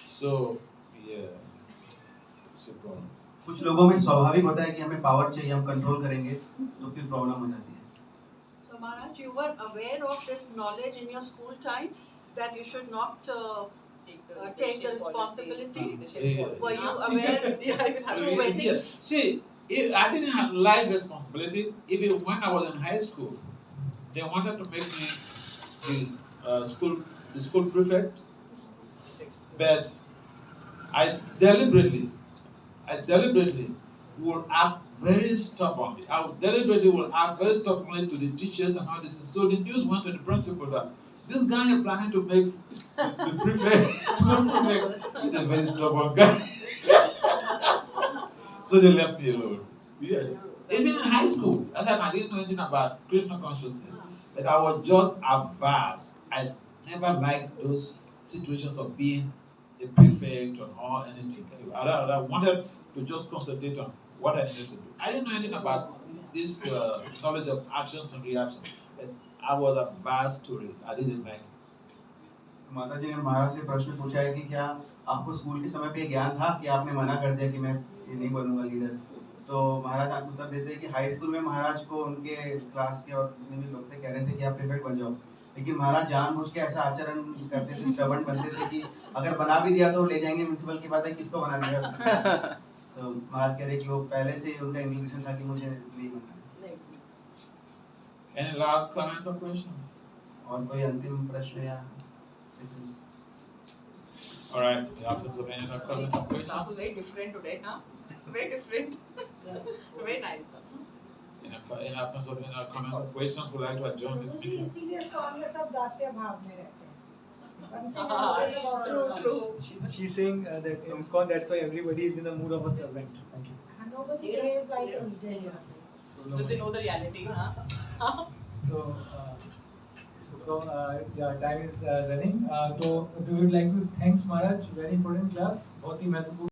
So, yeah, it's a problem. कुछ लोगों में स्वाभाविक होता है कि हमें power चाहिए, हम कंट्रोल करेंगे, तो फिर प्रॉब्लम हो जाती है। So Maharaj, you were aware of this knowledge in your school time that you should not take the responsibility? Were you aware through wedding? See, I didn't have life responsibility. Even when I was in high school, they wanted to make me the school prefect, but I deliberately will act very stubbornly. I deliberately will act very stubbornly to the teachers and all this. So the news went to the principal that this guy you're planning to make the prefect, school prefect, is a very stubborn guy. So they left me alone. Yeah. Even in high school, that time I didn't know anything about Krishna consciousness. But I was just averse. I never liked those situations of being a prefect or anything. I wanted to just concentrate on what I needed to do. I didn't know anything about this knowledge of actions and reactions. But I was averse to it. I didn't like it. माता जी ने महाराज से प्रश्न पूछा है कि क्या आपको school के समय पे ज्ञान था कि आपने मना कर दिया कि मैं ये नहीं बनूंगा लीडर? तो महाराज आपको उत्तर देते हैं कि हाई स्कूल में महाराज को उनके क्लास के और जितने भी लोग थे कह रहे थे कि आप प्रीफेक्ट बन जाओ, लेकिन महाराज जानबूझ के ऐसा आचरण करते थे, स्टबर्न बनते थे कि अगर बना भी दिया तो ले जाएंगे म्युनिसिपल की बात है, किसको बना दिया। तो महाराज कह रहे कि वो पहले से ही उनका इंक्लिनेशन था कि मुझे नहीं बनना। Any last comments or questions? और कोई अंतिम प्रश्न या? All right, the absence of any other comments or Class is questions? very different today, huh? Very different. Very nice. In absence of any other comments or questions, we'd like to adjourn this ji meeting. इसीलिए स्कॉल में सब दास्य भाव में रहते हैं। बनते हैं Ah, लोग सब और- true. She's saying that in ISKCON that's why everybody is in the mood of a servant. Thank you. Nobody behaves like a leader here. But they know the reality, huh? So yeah, time is running. So we would like to thanks Maharaj. Very important class. बहुत ही महत्वपूर्ण